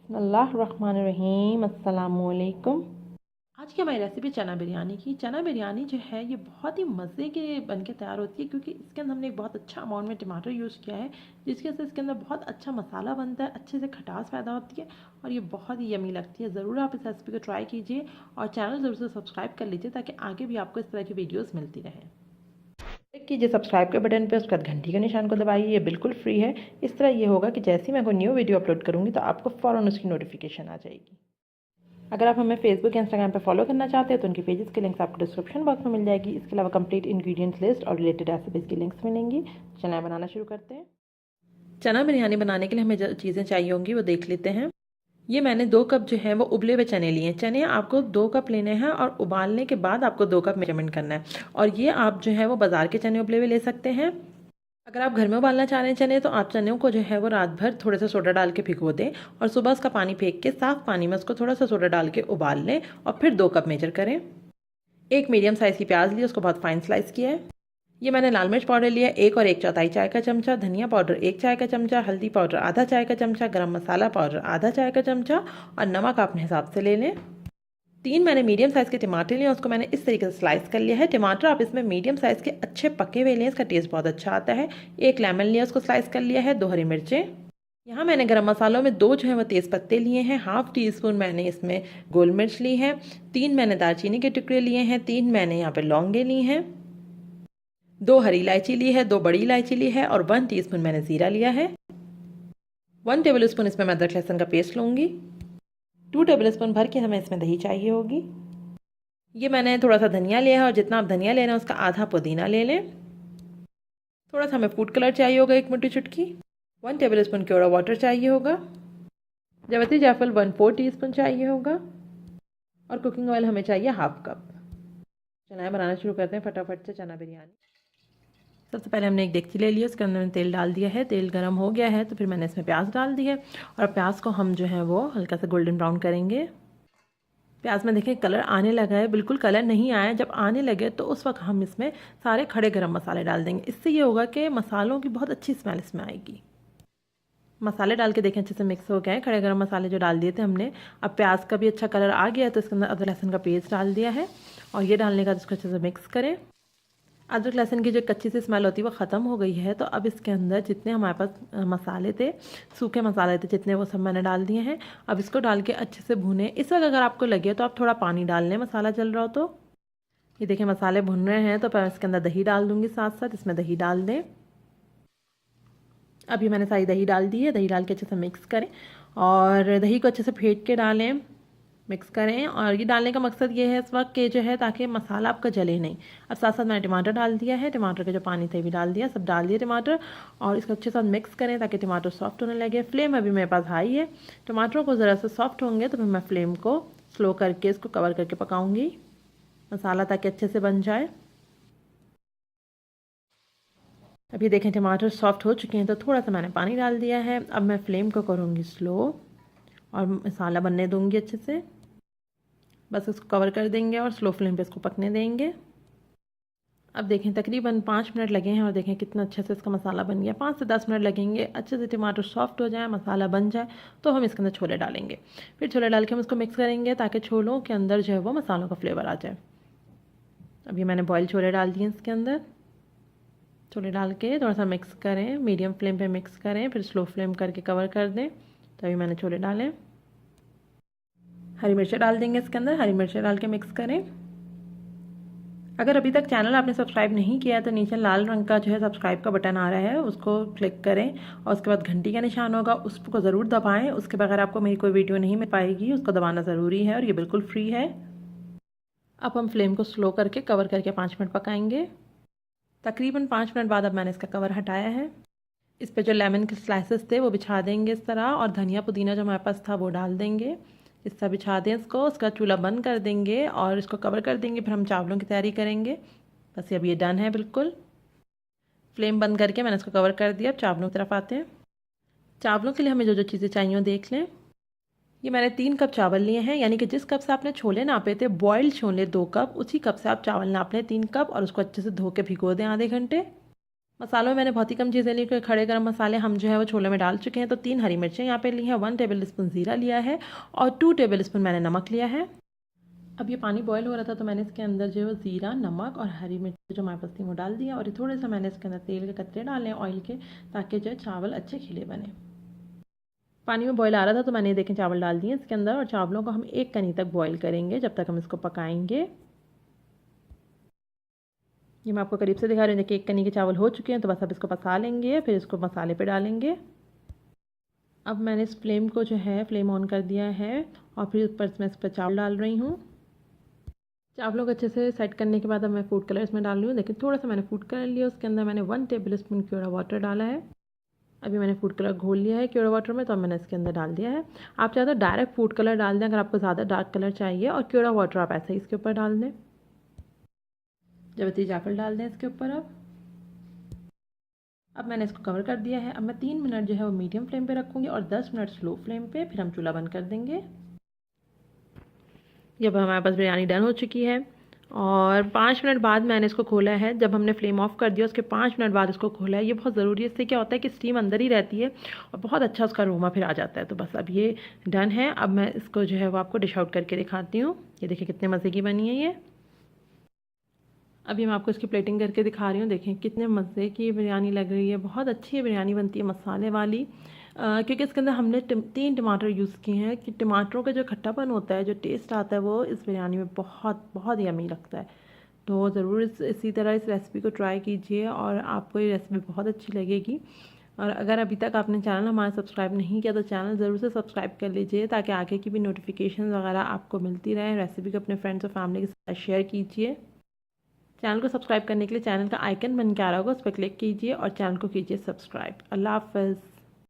बिस्मिल्लाहिर्रहमानिर्रहीम। अस्सलामुअलैकुम। आज की हमारी रेसिपी चना बिरयानी की। चना बिरयानी जो है ये बहुत ही मज़े के बन के तैयार होती है, क्योंकि इसके अंदर हमने एक बहुत अच्छा अमाउंट में टमाटर यूज़ किया है, जिसकी वजह से इसके अंदर बहुत अच्छा मसाला बनता है, अच्छे से खटास पैदा होती है और ये बहुत ही यमी लगती है। ज़रूर आप इस रेसिपी को ट्राई कीजिए और चैनल ज़रूर से सब्सक्राइब कर लीजिए ताकि आगे भी आपको इस तरह की वीडियोज़ मिलती रहें। क्लिक कीजिए सब्सक्राइब के बटन पे, उसके बाद घंटी के निशान को दबाइए। ये बिल्कुल फ्री है। इस तरह ये होगा कि जैसे ही मैं कोई न्यू वीडियो अपलोड करूँगी तो आपको फ़ौरन उसकी नोटिफिकेशन आ जाएगी। अगर आप हमें फेसबुक या इंस्टाग्राम पर फॉलो करना चाहते हैं तो उनकी पेजेस की लिंक्स आपको डिस्क्रिप्शन बॉक्स में मिल जाएगी। इसके अलावा कंप्लीट इंग्रेडिएंट्स लिस्ट और रिलेटेड रेसिपीज़ की लिंक्स मिलेंगी। चना बनाना शुरू करते हैं। चना बिरयानी बनाने के लिए हमें जो चीज़ें चाहिए होंगी वो देख लेते हैं। ये मैंने 2 कप जो है वो उबले हुए चने लिए हैं। चने आपको 2 कप लेने हैं और उबालने के बाद आपको 2 कप मेजरमेंट करना है। और ये आप जो है वो बाज़ार के चने उबले हुए ले सकते हैं। अगर आप घर में उबालना चाह रहे हैं चने, तो आप चनों को जो है वो रात भर थोड़ा सा सोडा डाल के भिगो दें और सुबह उसका पानी फेंक के साफ़ पानी में उसको थोड़ा सा सोडा डाल के उबाल लें और फिर 2 कप मेजर करें। एक मीडियम साइज़ की प्याज ली, उसको बहुत फाइन स्लाइस किया है। ये मैंने लाल मिर्च पाउडर लिया 1 और 1/4 चाय का चमचा, धनिया पाउडर 1 चाय का चमचा, हल्दी पाउडर आधा चाय का चमचा, गरम मसाला पाउडर आधा चाय का चमचा और नमक अपने हिसाब से ले लें। 3 मैंने मीडियम साइज़ के टमाटर लिए, उसको मैंने इस तरीके से स्लाइस कर लिया है। टमाटर आप इसमें मीडियम साइज़ के अच्छे पके हुए लें, इसका टेस्ट बहुत अच्छा आता है। 1 लेमन लिया, उसको स्लाइस कर लिया है। 2 हरी मिर्चें। यहाँ मैंने गरम मसालों में 2 जो है वो तेज़ पत्ते लिए हैं। हाफ़ टी स्पून मैंने इसमें गोल मिर्च ली है। 3 मैंने दालचीनी के टुकड़े लिए हैं। 3 मैंने यहाँ पर लौंगे ली हैं। 2 हरी इलायची ली है, 2 बड़ी इलायची ली है और 1 टीस्पून मैंने ज़ीरा लिया है। 1 टेबल स्पून इसमें मैं अदरक लहसुन का पेस्ट लूँगी। 2 टेबल स्पून भर के हमें इसमें दही चाहिए होगी। ये मैंने थोड़ा सा धनिया लिया है और जितना आप धनिया ले रहे हैं उसका आधा पुदीना ले लें। थोड़ा सा हमें फूड कलर चाहिए होगा, 1 मोटी चुटकी। 1 टेबल स्पून केवड़ा वाटर चाहिए होगा। जावित्री जायफल 1/4 टीस्पून चाहिए होगा और कुकिंग ऑयल हमें चाहिए हाफ कप। चना बनाना शुरू करते हैं फटाफट से चना बिरयानी। सबसे पहले हमने एक डेगची ले लिया, उसके अंदर मैंने तेल डाल दिया है। तेल गर्म हो गया है तो फिर मैंने इसमें प्याज डाल दी है और प्याज को हम जो है वो हल्का सा गोल्डन ब्राउन करेंगे। प्याज में देखें कलर आने लगा है, बिल्कुल कलर नहीं आया। जब आने लगे तो उस वक्त हम इसमें सारे खड़े गरम मसाले डाल देंगे। इससे ये होगा कि मसालों की बहुत अच्छी स्मेल इसमें आएगी। मसाले डाल के देखें अच्छे से मिक्स हो गए हैं, खड़े गरम मसाले जो डाल दिए थे हमने। अब प्याज का भी अच्छा कलर आ गया है तो इसके अंदर अदरक लहसुन का पेस्ट डाल दिया है और ये डालने का इसको अच्छे से मिक्स करें। अदरक लहसुन की जो कच्ची सी स्मेल होती है वो ख़त्म हो गई है। तो अब इसके अंदर जितने हमारे पास मसाले थे, सूखे मसाले थे जितने, वो सब मैंने डाल दिए हैं। अब इसको डाल के अच्छे से भुनें। इस वक्त अगर आपको लगे तो आप थोड़ा पानी डाल लें, मसाला जल रहा हो तो। ये देखें मसाले भुन रहे हैं तो मैं इसके अंदर दही डाल दूँगी साथ साथ। इसमें दही डाल दें। अब ये मैंने सारी दही डाल दी है। दही डाल के अच्छे से मिक्स करें और दही को अच्छे से फेंट के डालें, मिक्स करें। और ये डालने का मकसद ये है इस वक्त कि जो है ताकि मसाला आपका जले नहीं। अब साथ साथ मैंने टमाटर डाल दिया है, टमाटर का जो पानी था भी डाल दिया, सब डाल दिए टमाटर और इसको अच्छे साथ मिक्स करें ताकि टमाटर सॉफ्ट होने लगे। फ्लेम अभी मेरे पास हाई है। टमाटरों को ज़रा सा सॉफ्ट होंगे तो फिर मैं फ्लेम को स्लो करके इसको कवर करके पकाऊँगी मसाला ताकि अच्छे से बन जाए। अब ये देखें टमाटर सॉफ्ट हो चुके हैं तो थोड़ा सा मैंने पानी डाल दिया है। अब मैं फ्लेम को करूँगी स्लो और मसाला बनने दूँगी अच्छे से। बस इसको कवर कर देंगे और स्लो फ्लेम पे इसको पकने देंगे। अब देखें तकरीबन 5 मिनट लगे हैं और देखें कितना अच्छे से इसका मसाला बन गया। 5 से 10 मिनट लगेंगे, अच्छे से टमाटर सॉफ्ट हो जाए, मसाला बन जाए तो हम इसके अंदर छोले डालेंगे। फिर छोले डाल के हम इसको मिक्स करेंगे ताकि छोलों के अंदर जो है वो मसालों का फ्लेवर आ जाए। अब ये मैंने बॉयल छोले डाल दिए इसके अंदर। छोले डाल के थोड़ा सा मिक्स करें, मीडियम फ्लेम पे मिक्स करें, फिर स्लो फ्लेम करके कवर कर दें। तो अभी मैंने छोले डालें। हरी मिर्चें डाल देंगे इसके अंदर, हरी मिर्चें डाल के मिक्स करें। अगर अभी तक चैनल आपने सब्सक्राइब नहीं किया तो नीचे लाल रंग का जो है सब्सक्राइब का बटन आ रहा है, उसको क्लिक करें और उसके बाद घंटी का निशान होगा, उसको ज़रूर दबाएं। उसके बगैर आपको मेरी कोई वीडियो नहीं मिल पाएगी, उसको दबाना ज़रूरी है और ये बिल्कुल फ्री है। अब हम फ्लेम को स्लो करके कवर करके 5 मिनट पकाएंगे। तकरीबन 5 मिनट बाद अब मैंने इसका कवर हटाया है। इस पर जो लेमन के स्लाइसेस थे वो बिछा देंगे इस तरह और धनिया पुदीना जो हमारे पास था वो डाल देंगे। इस तरह बिछा दें इसको, उसका चूल्हा बंद कर देंगे और इसको कवर कर देंगे। फिर हम चावलों की तैयारी करेंगे। बस अब ये डन है बिल्कुल। फ्लेम बंद करके मैंने इसको कवर कर दिया। अब चावलों की तरफ आते हैं। चावलों के लिए हमें जो जो चीज़ें चाहिए वो देख लें। ये मैंने 3 कप चावल लिए हैं, यानी कि जिस कप से आपने छोले नापे थे, बॉइल्ड छोले 2 कप, उसी कप से आप चावल नाप लें 3 कप और उसको अच्छे से धो के भिगो दें आधे घंटे। मसालों में मैंने बहुत ही कम चीज़ें ली क्योंकि खड़े गरम मसाले हम जो है वो छोले में डाल चुके हैं। तो 3 हरी मिर्चें यहाँ पे ली हैं, 1 टेबल स्पून ज़ीरा लिया है और 2 टेबल स्पून मैंने नमक लिया है। अब ये पानी बॉयल हो रहा था तो मैंने इसके अंदर जो है वो ज़ीरा, नमक और हरी मिर्च जो हमारे पास थी वो डाल दिया और ये थोड़े सा मैंने इसके अंदर तेल के कतरे डाले हैं ऑयल के, ताकि जो है चावल अच्छे खिले बने। पानी में बॉयल आ रहा था तो मैंने देखें चावल डाल दिए इसके अंदर और चावलों को हम 1 कनी तक बॉयल करेंगे जब तक हम इसको पकाएंगे। ये मैं आपको करीब से दिखा रही हूँ। देखिए 1 कनी के चावल हो चुके हैं तो बस अब इसको पका लेंगे, फिर इसको मसाले पे डालेंगे। अब मैंने इस फ्लेम को जो है फ्लेम ऑन कर दिया है और फिर ऊपर मैं इस पर चावल डाल रही हूँ। चावलों को अच्छे से सेट करने के बाद अब मैं फूड कलर इसमें डाल रही हूँ। देखिए थोड़ा सा मैंने फूड कलर लिया, उसके अंदर मैंने 1 टेबल स्पून क्योड़ा वाटर डाला है। अभी मैंने फूड कलर घोल लिया है क्योड़ा वाटर में, तो अब मैंने इसके अंदर डाल दिया है। आप चाहे तो डायरेक्ट फूड कलर डाल दें अगर आपको ज़्यादा डार्क कलर चाहिए, और क्योड़ा वाटर आप ऐसे ही इसके ऊपर डाल दें। जावित्री जायफल डाल दें इसके ऊपर। अब मैंने इसको कवर कर दिया है। अब मैं 3 मिनट जो है वो मीडियम फ्लेम पे रखूँगी और 10 मिनट स्लो फ्लेम पे, फिर हम चूल्हा बंद कर देंगे। जब हमारे पास बिरयानी डन हो चुकी है और 5 मिनट बाद मैंने इसको खोला है। जब हमने फ्लेम ऑफ कर दिया उसके 5 मिनट बाद इसको खोला है। ये बहुत ज़रूरी है, इससे क्या होता है कि स्टीम अंदर ही रहती है और बहुत अच्छा उसका अरोमा फिर आ जाता है। तो बस अब ये डन है। अब मैं इसको जो है वो आपको डिश आउट करके दिखाती हूँ। ये देखिए कितने मज़े की बनी है ये। अभी मैं आपको इसकी प्लेटिंग करके दिखा रही हूँ। देखें कितने मज़े की बिरयानी लग रही है। बहुत अच्छी बिरयानी बनती है मसाले वाली, क्योंकि इसके अंदर हमने 3 टमाटर यूज़ किए हैं कि टमाटरों का जो खट्टापन होता है, जो टेस्ट आता है, वो इस बिरयानी में बहुत बहुत यम्मी लगता है। तो ज़रूर इसी तरह इस रेसिपी को ट्राई कीजिए और आपको ये रेसिपी बहुत अच्छी लगेगी। और अगर अभी तक आपने चैनल हमारा सब्सक्राइब नहीं किया तो चैनल ज़रूर से सब्सक्राइब कर लीजिए, ताकि आगे की भी नोटिफिकेशन वगैरह आपको मिलती रहे। रेसिपी को अपने फ्रेंड्स और फैमिली के साथ शेयर कीजिए। चैनल को सब्सक्राइब करने के लिए चैनल का आइकन बन के आ रहा होगा, उस पर क्लिक कीजिए और चैनल को कीजिए सब्सक्राइब। अल्लाह हाफ़िज़।